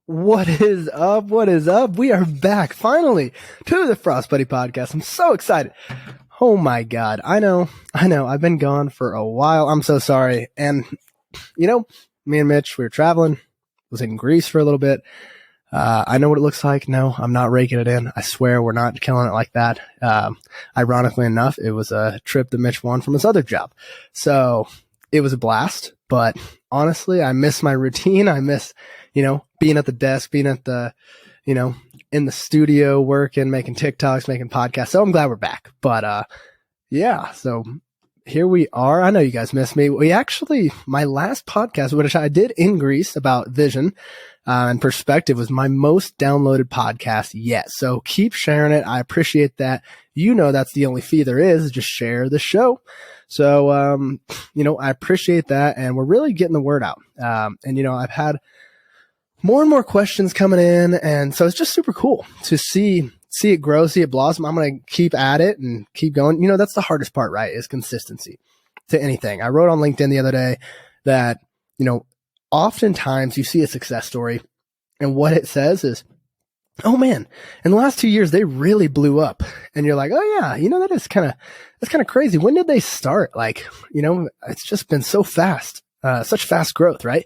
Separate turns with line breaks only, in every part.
What is up? What is up? We are back finally to the Frost Buddy podcast. I'm so excited. Oh my God. I know. I've been gone for a while. I'm so sorry. And me and Mitch, we were traveling, was in Greece for a little bit. I know what it looks like. No, I'm not raking it in. I swear we're not killing it like that. Ironically enough, it was a trip that Mitch won from his other job. So it was a blast, but honestly, I miss my routine. I miss, being at the desk, being at the, in the studio working, making TikToks, making podcasts. So I'm glad we're back. But, so here we are. I know you guys miss me. My last podcast, which I did in Greece about vision and perspective, was my most downloaded podcast yet. So keep sharing it. I appreciate that. That's the only fee there is. Just share the show. So, I appreciate that. And we're really getting the word out. I've had more and more questions coming in. And so it's just super cool to see it grow, see it blossom. I'm going to keep at it and keep going. That's the hardest part, right? Is consistency to anything. I wrote on LinkedIn the other day that, oftentimes you see a success story and what it says is, oh man, in the last 2 years, they really blew up. And you're like, oh yeah, that's kind of crazy. When did they start? It's just been so fast, such fast growth, right?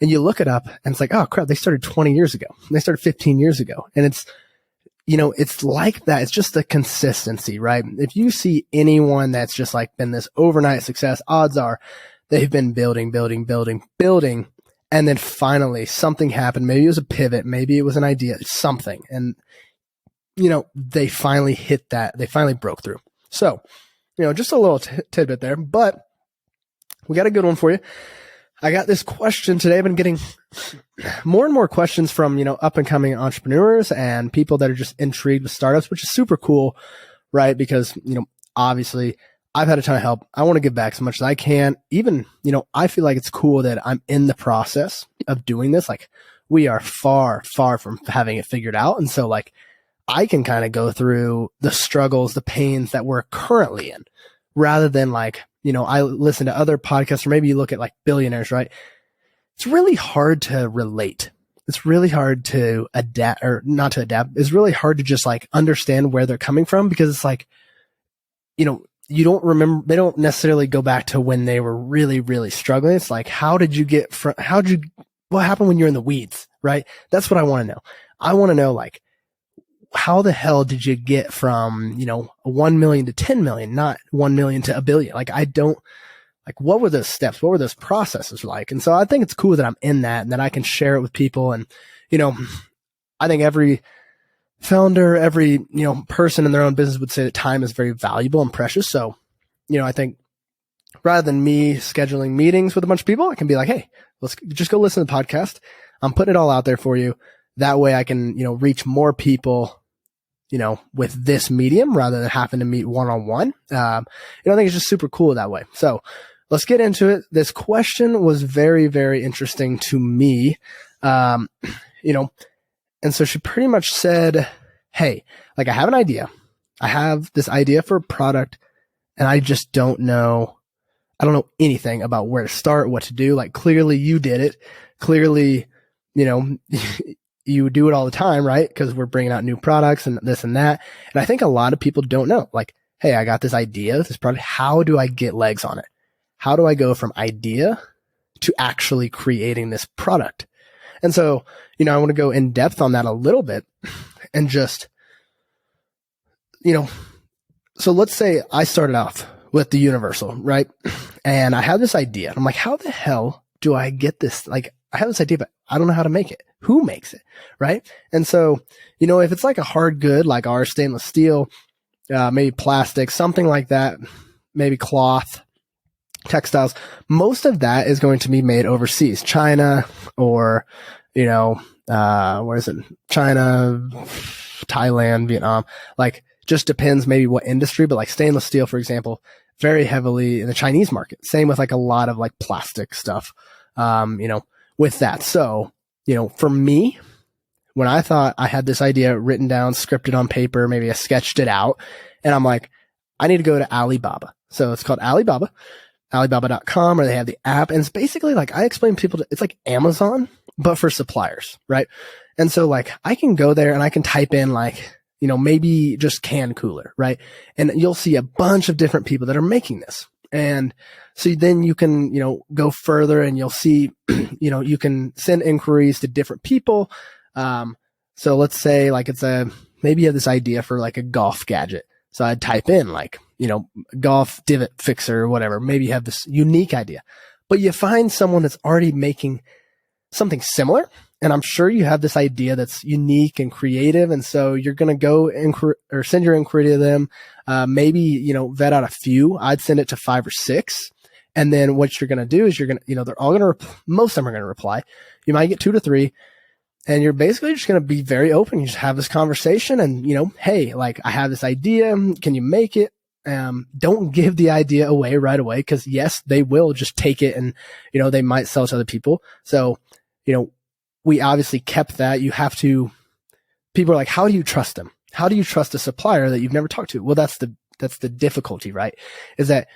And you look it up and it's like, oh crap, they started 20 years ago. They started 15 years ago. And it's, it's like that. It's just the consistency, right? If you see anyone that's just like been this overnight success, odds are they've been building. And then finally something happened. Maybe it was a pivot. Maybe it was an idea, something. And, they finally hit that. They finally broke through. So, just a little tidbit there, but we got a good one for you. I got this question today. I've been getting more and more questions from, up and coming entrepreneurs and people that are just intrigued with startups, which is super cool, right? Because, obviously I've had a ton of help. I want to give back as much as I can. Even, I feel like it's cool that I'm in the process of doing this. Like we are far, far from having it figured out. And so like I can kind of go through the struggles, the pains that we're currently in rather than like, I listen to other podcasts or maybe you look at like billionaires, right? It's really hard to relate. It's really hard to adapt or not to adapt. It's really hard to just like understand where they're coming from because it's like, you don't remember, they don't necessarily go back to when they were really, really struggling. It's like, what happened when you're in the weeds, right? That's what I want to know. I want to know like, how the hell did you get from, 1 million to 10 million, not 1 million to a billion? What were those steps? What were those processes like? And so I think it's cool that I'm in that and that I can share it with people. And, I think every founder, every, person in their own business would say that time is very valuable and precious. So, I think rather than me scheduling meetings with a bunch of people, I can be like, hey, let's just go listen to the podcast. I'm putting it all out there for you. That way I can, reach more people, with this medium rather than having to meet one-on-one. I think it's just super cool that way. So let's get into it. This question was very, very interesting to me. And so she pretty much said, hey, like I have an idea. I have this idea for a product and I just don't know. I don't know anything about where to start, what to do. Like clearly you did it. Clearly, you do it all the time, right? Because we're bringing out new products and this and that. And I think a lot of people don't know, like, hey, I got this idea, this product. How do I get legs on it? How do I go from idea to actually creating this product? And so, I want to go in depth on that a little bit and just, so let's say I started off with the Universal, right? And I have this idea. I'm like, how the hell do I get this? Like, I have this idea, but I don't know how to make it. Who makes it? Right. And so, if it's like a hard good, like our stainless steel, maybe plastic, something like that, maybe cloth, textiles, most of that is going to be made overseas, China or, where is it? China, Thailand, Vietnam, like just depends maybe what industry, but like stainless steel, for example, very heavily in the Chinese market. Same with like a lot of like plastic stuff, with that. So, for me, when I thought I had this idea written down, scripted on paper, maybe I sketched it out and I'm like, I need to go to Alibaba. So it's called Alibaba. Alibaba.com, or they have the app. And it's basically like, I explain to people, it's like Amazon, but for suppliers, right? And so like I can go there and I can type in like, maybe just can cooler, right? And you'll see a bunch of different people that are making this. And so then you can, go further and you'll see, you can send inquiries to different people. So let's say like maybe you have this idea for like a golf gadget. So I'd type in like, golf divot fixer or whatever. Maybe you have this unique idea, but you find someone that's already making something similar. And I'm sure you have this idea that's unique and creative. And so you're going to go or send your inquiry to them. Maybe, vet out a few. I'd send it to 5 or 6. And then what you're going to do is you're going to, they're all going to, most of them are going to reply. You might get 2 to 3. And you're basically just going to be very open. You just have this conversation and, hey, like I have this idea. Can you make it? Don't give the idea away right away. Cause yes, they will just take it and, they might sell it to other people. So, we obviously kept that. People are like, how do you trust them? How do you trust a supplier that you've never talked to? Well, that's the difficulty, right? Is that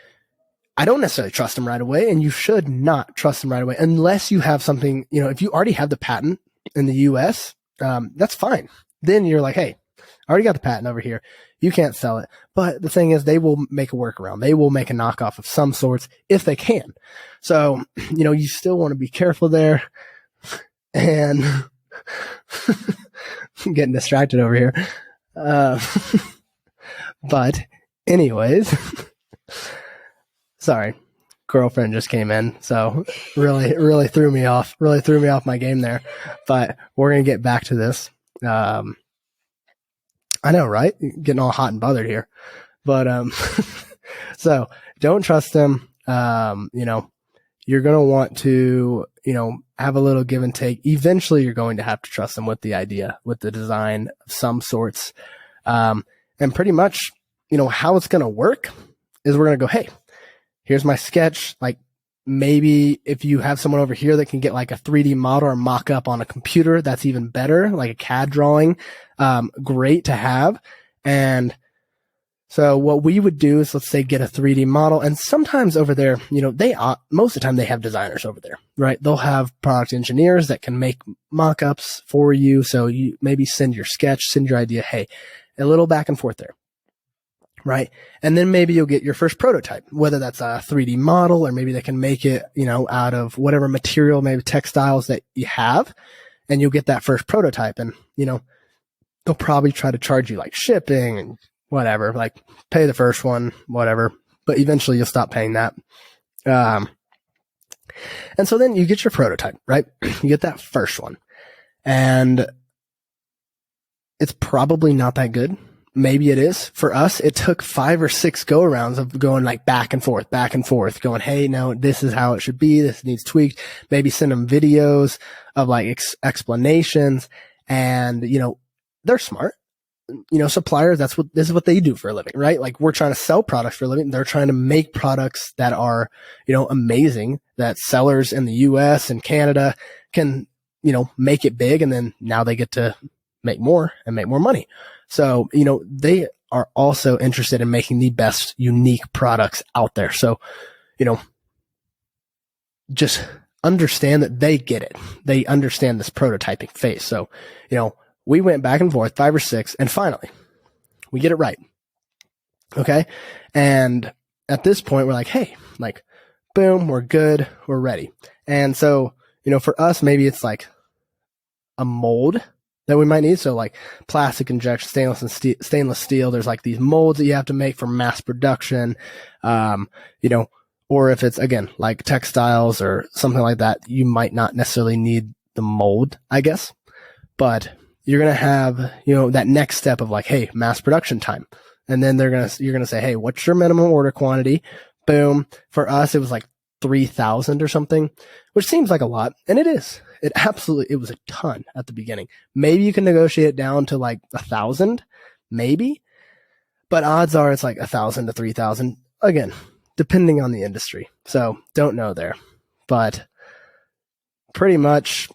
I don't necessarily trust them right away, and you should not trust them right away unless you have something, if you already have the patent in the US, that's fine. Then you're like, hey, I already got the patent over here. You can't sell it. But the thing is, they will make a workaround. They will make a knockoff of some sorts if they can. So, you still want to be careful there. And I'm getting distracted over here. But anyways, sorry, girlfriend just came in. So really threw me off my game there, but we're going to get back to this. I know, right? Getting all hot and bothered here, but, so don't trust them. You're going to want to, have a little give and take. Eventually you're going to have to trust them with the idea, with the design of some sorts. And pretty much, how it's going to work is we're going to go, hey, here's my sketch. Like maybe if you have someone over here that can get like a 3D model or mock up on a computer, that's even better, like a CAD drawing. Great to have. And so what we would do is, let's say, get a 3D model. And sometimes over there, most of the time they have designers over there, right? They'll have product engineers that can make mock-ups for you. So you maybe send your sketch, send your idea. Hey, a little back and forth there, right? And then maybe you'll get your first prototype, whether that's a 3D model or maybe they can make it, out of whatever material, maybe textiles that you have. And you'll get that first prototype and, they'll probably try to charge you like shipping and whatever, like pay the first one, whatever, but eventually you'll stop paying that. And so then you get your prototype, right? You get that first one and it's probably not that good. Maybe it is. For us, it took 5 or 6 go arounds of going like back and forth, going, hey, no, this is how it should be. This needs tweaked. Maybe send them videos of like explanations and, they're smart. Suppliers, this is what they do for a living, right? Like we're trying to sell products for a living. They're trying to make products that are, amazing, that sellers in the US and Canada can, make it big. And then now they get to make more and make more money. So, they are also interested in making the best unique products out there. So, just understand that they get it. They understand this prototyping phase. So, we went back and forth 5 or 6 and finally we get it right. Okay. And at this point we're like, hey, like boom, we're good. We're ready. And so, for us, maybe it's like a mold that we might need. So like plastic injection, stainless steel. There's like these molds that you have to make for mass production. Or if it's again, like textiles or something like that, you might not necessarily need the mold, I guess, but you're going to have, that next step of like, hey, mass production time. And then you're going to say, hey, what's your minimum order quantity? Boom. For us, it was like 3,000 or something, which seems like a lot. And it is. It was a ton at the beginning. Maybe you can negotiate it down to like 1,000, maybe, but odds are it's like 1,000 to 3,000 again, depending on the industry. So don't know there, but pretty much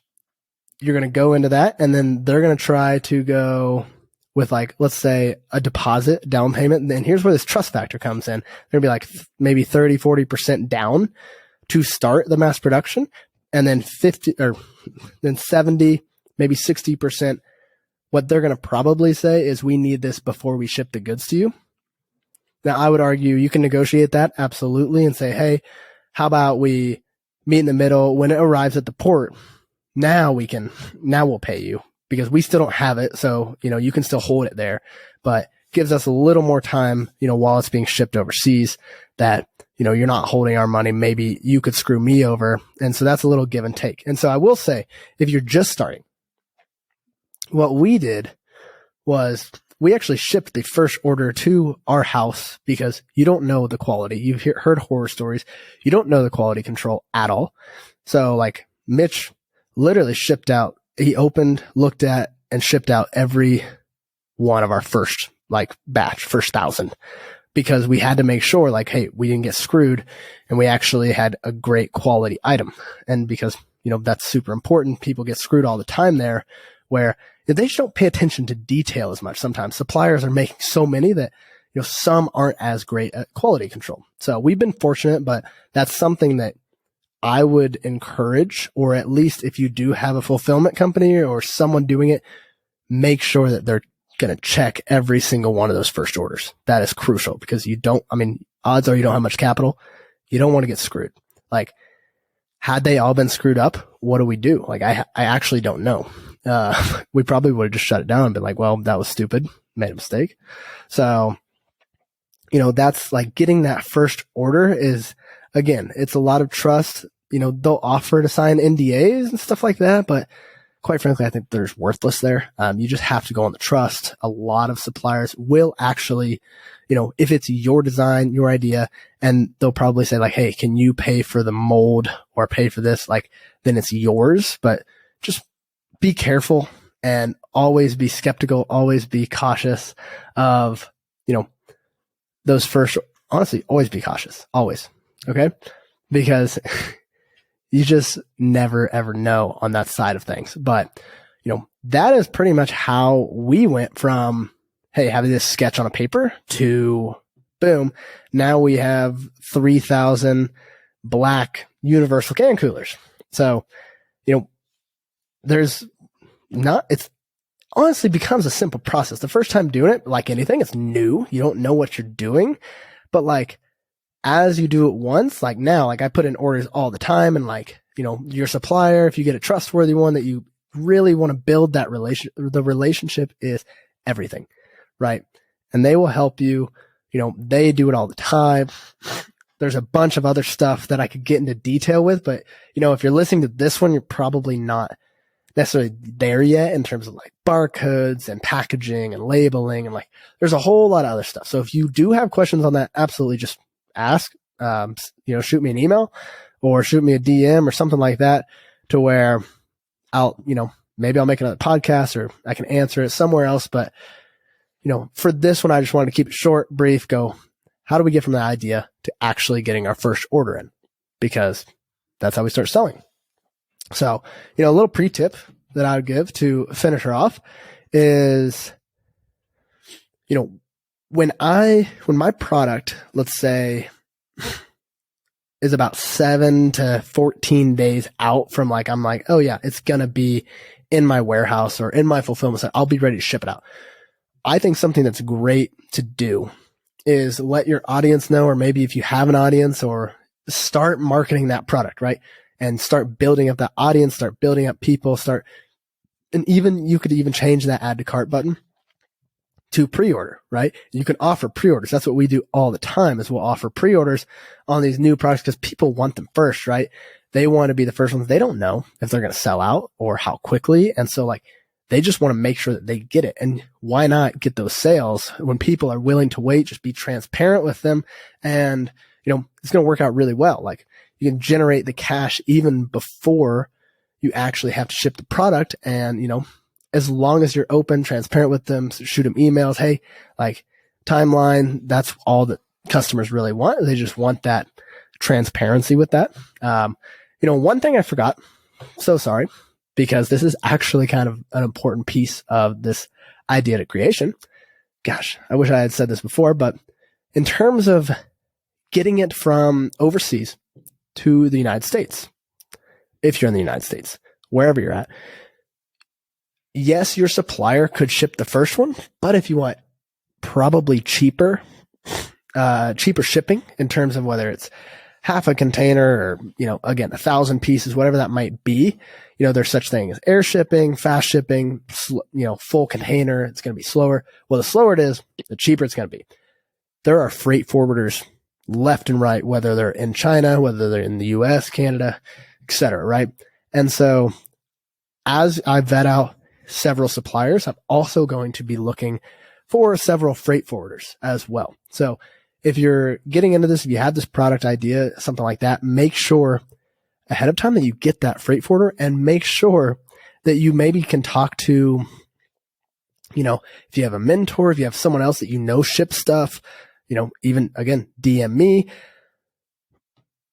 you're going to go into that and then they're going to try to go, with like, let's say a deposit down payment. And then here's where this trust factor comes in. There'll be like maybe 30-40% down to start the mass production. And then 70, maybe 60%. What they're going to probably say is we need this before we ship the goods to you. Now, I would argue you can negotiate that absolutely and say, hey, how about we meet in the middle when it arrives at the port? Now we'll pay you because we still don't have it. So, you can still hold it there, but gives us a little more time, while it's being shipped overseas that, you're not holding our money. Maybe you could screw me over. And so that's a little give and take. And so I will say, if you're just starting, what we did was we actually shipped the first order to our house because you don't know the quality. You've heard horror stories. You don't know the quality control at all. So like Mitch literally shipped out, he opened, looked at, and shipped out every one of our first batch, first 1,000, because we had to make sure hey, we didn't get screwed and we actually had a great quality item. And because, that's super important. People get screwed all the time there where they just don't pay attention to detail as much. Sometimes suppliers are making so many that, some aren't as great at quality control. So we've been fortunate, but that's something that I would encourage, or at least if you do have a fulfillment company or someone doing it, make sure that they're going to check every single one of those first orders. That is crucial because odds are you don't have much capital. You don't want to get screwed. Had they all been screwed up, what do we do? I actually don't know. We probably would have just shut it down and been like, well, that was stupid. Made a mistake. So, that's getting that first order is, again, it's a lot of trust. They'll offer to sign NDAs and stuff like that, but quite frankly, I think there's worthless there. You just have to go on the trust. A lot of suppliers will actually, if it's your design, your idea, and they'll probably say hey, can you pay for the mold or pay for this? Then it's yours, but just be careful and always be skeptical, always be cautious of, those first, honestly, always be cautious, always. Okay. Because you just never, ever know on that side of things. But, that is pretty much how we went from, hey, having this sketch on a paper to boom. Now we have 3,000 black universal can coolers. So, it's honestly becomes a simple process. The first time doing it, like anything, it's new. You don't know what you're doing, but as you do it once, now, I put in orders all the time and your supplier, if you get a trustworthy one that you really want to build that the relationship is everything, right? And they will help you, they do it all the time. There's a bunch of other stuff that I could get into detail with, but if you're listening to this one, you're probably not necessarily there yet in terms of barcodes and packaging and labeling and there's a whole lot of other stuff. So if you do have questions on that, absolutely just ask, shoot me an email or shoot me a DM or something like that to where maybe I'll make another podcast or I can answer it somewhere else. But, for this one, I just wanted to keep it short, brief, how do we get from the idea to actually getting our first order in? Because that's how we start selling. So, a little pre-tip that I would give to finish her off is, when my product, let's say, is about 7 to 14 days out from I'm oh yeah, it's going to be in my warehouse or in my fulfillment center, I'll be ready to ship it out. I think something that's great to do is let your audience know, or maybe if you have an audience, or start marketing that product, right? And start building up that audience, start building up people, and even you could even change that add to cart button to pre-order, right? You can offer pre-orders. That's what we do all the time is we'll offer pre-orders on these new products because people want them first, right? They want to be the first ones. They don't know if they're going to sell out or how quickly. And so they just want to make sure that they get it. And why not get those sales when people are willing to wait? Just be transparent with them. And, it's going to work out really well. You can generate the cash even before you actually have to ship the product. And, as long as you're open, transparent with them, shoot them emails. Hey, timeline, that's all that customers really want. They just want that transparency with that. One thing I forgot, so sorry, because this is actually kind of an important piece of this idea to creation. Gosh, I wish I had said this before, but in terms of getting it from overseas to the United States, if you're in the United States, wherever you're at, yes, your supplier could ship the first one, but if you want probably cheaper shipping in terms of whether it's half a container or, again, 1,000 pieces, whatever that might be, there's such thing as air shipping, fast shipping, full container. It's going to be slower. Well, the slower it is, the cheaper it's going to be. There are freight forwarders left and right, whether they're in China, whether they're in the US, Canada, etc. Right. And so as I vet out several suppliers, I'm also going to be looking for several freight forwarders as well. So if you're getting into this, if you have this product idea, something like that, make sure ahead of time that you get that freight forwarder, and make sure that you maybe can talk to, if you have a mentor, if you have someone else that ships stuff, even again, DM me.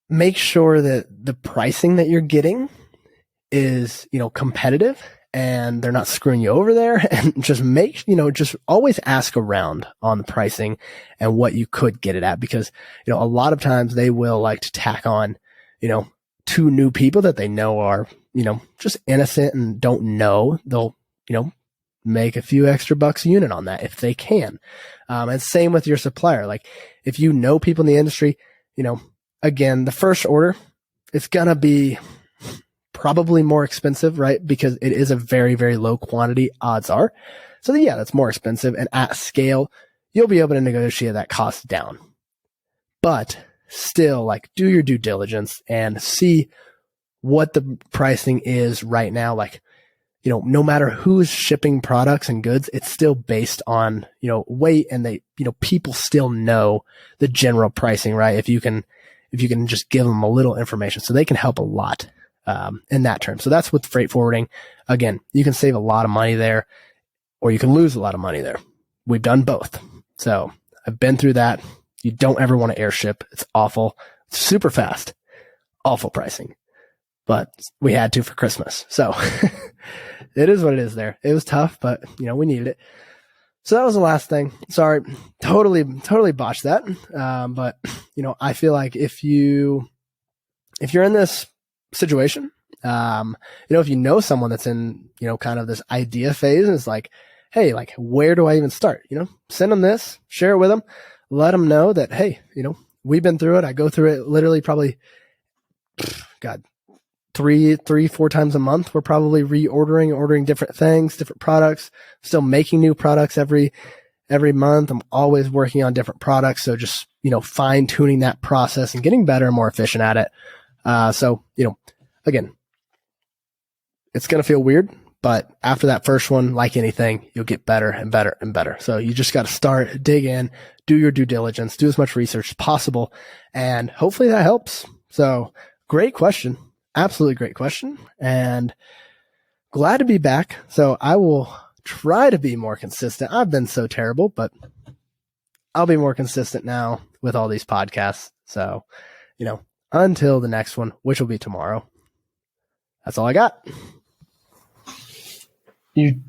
Make sure that the pricing that you're getting is, competitive and they're not screwing you over there, and just just always ask around on the pricing and what you could get it at, because, a lot of times they will like to tack on, 2 new people that they know are, just innocent and don't know. They'll, make a few extra bucks a unit on that if they can. And same with your supplier. Like if you know people in the industry, again, the first order, it's going to be probably more expensive, right? Because it is a very, very low quantity, odds are. So yeah, that's more expensive. And at scale, you'll be able to negotiate that cost down. But still, like, do your due diligence and see what the pricing is right now. Like, no matter who's shipping products and goods, it's still based on, weight, and they, people still know the general pricing, right? If you can just give them a little information, so they can help a lot in that term. So that's with freight forwarding. Again, you can save a lot of money there, or you can lose a lot of money there. We've done both. So I've been through that. You don't ever want to airship. It's awful. It's super fast. Awful pricing. But we had to for Christmas. So it is what it is there. It was tough, but we needed it. So that was the last thing. Sorry. Totally botched that. But I feel like if you're in this situation, if you know someone that's in, kind of this idea phase, and it's like, hey, like, where do I even start? Send them this, share it with them, let them know that, hey, we've been through it. I go through it literally probably, God, 3-4 times a month. We're probably ordering different things, different products, still making new products every month. I'm always working on different products. So just, fine tuning that process and getting better and more efficient at it. So, again, it's going to feel weird, but after that first one, like anything, you'll get better and better and better. So you just got to start, dig in, do your due diligence, do as much research as possible, and hopefully that helps. So great question. Absolutely great question, and glad to be back. So I will try to be more consistent. I've been so terrible, but I'll be more consistent now with all these podcasts. So, until the next one, which will be tomorrow. That's all I got. You